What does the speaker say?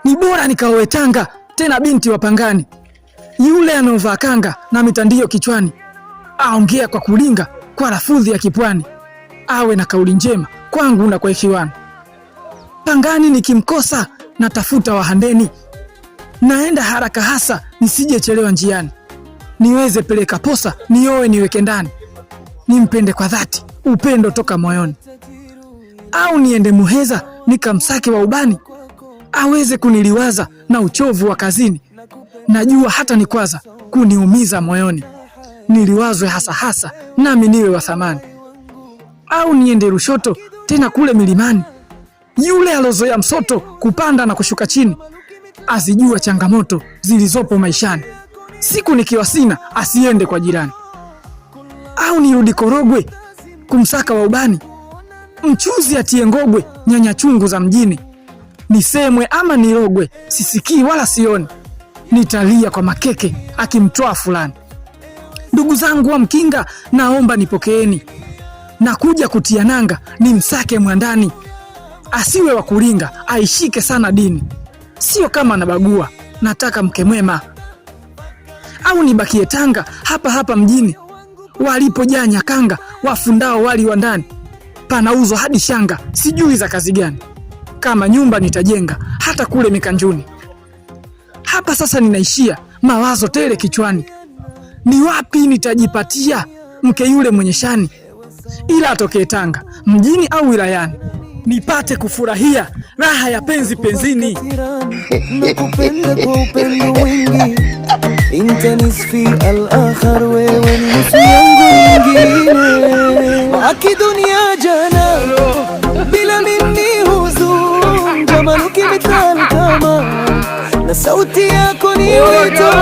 Ni bora nikaoe Tanga, tena binti wa Pangani. Yule anovaa kanga na mitandio kichwani, aongea kwa kulinga kwa lafudhi ya kipwani, awe na kauli njema kwangu na kwa ikiwani. Pangani nikimkosa natafuta wahandeni, naenda haraka hasa nisije chelewa njiani. Niweze peleka posa, nioe niweke ndani, nimpende kwa dhati, upendo toka moyoni. Au niende Muheza nikamsake wa ubani, aweze kuniliwaza na uchovu wa kazini. Najua hata nikwaza kuniumiza moyoni, niliwazwe hasa hasa nami niwe wa thamani. Au niende Lushoto tena kule milimani, yule alozoea msoto kupanda na kushuka chini, azijua changamoto zilizopo maishani. Siku nikiwa sina asiende kwa jirani. Au nirudi Korogwe kumsaka wa ubani, mchuzi atie ngogwe nyanya chungu za mjini. Nisemwe ama nirogwe sisikii wala sioni, nitalia kwa makeke akimtoa fulani. Ndugu zangu wa Mkinga naomba nipokeeni, nakuja kutia nanga nimsake mwandani. Asiwe wa kulinga aishike sana dini, sio kama nabagua, nataka mke mwema. Au nibakie Tanga hapa hapa mjini, walipojaa nyakanga wafundao wali wa ndani. Panauzwa hadi shanga sijui za kazi gani, kama nyumba nitajenga hata kule Mikanjuni. Hapa sasa ninaishia mawazo tele kichwani, ni wapi nitajipatia mke yule mwenye shani. Ila atokee Tanga mjini au wilayani, nipate kufurahia raha ya penzi penzini. Nakupenda kwa upendo wingi, intanisfi al-akhar, wewe ni nusu yangu nyingine. Aki dunia jana bila mimi huzun, jamaluki mithal kama, na sauti yako ni wito.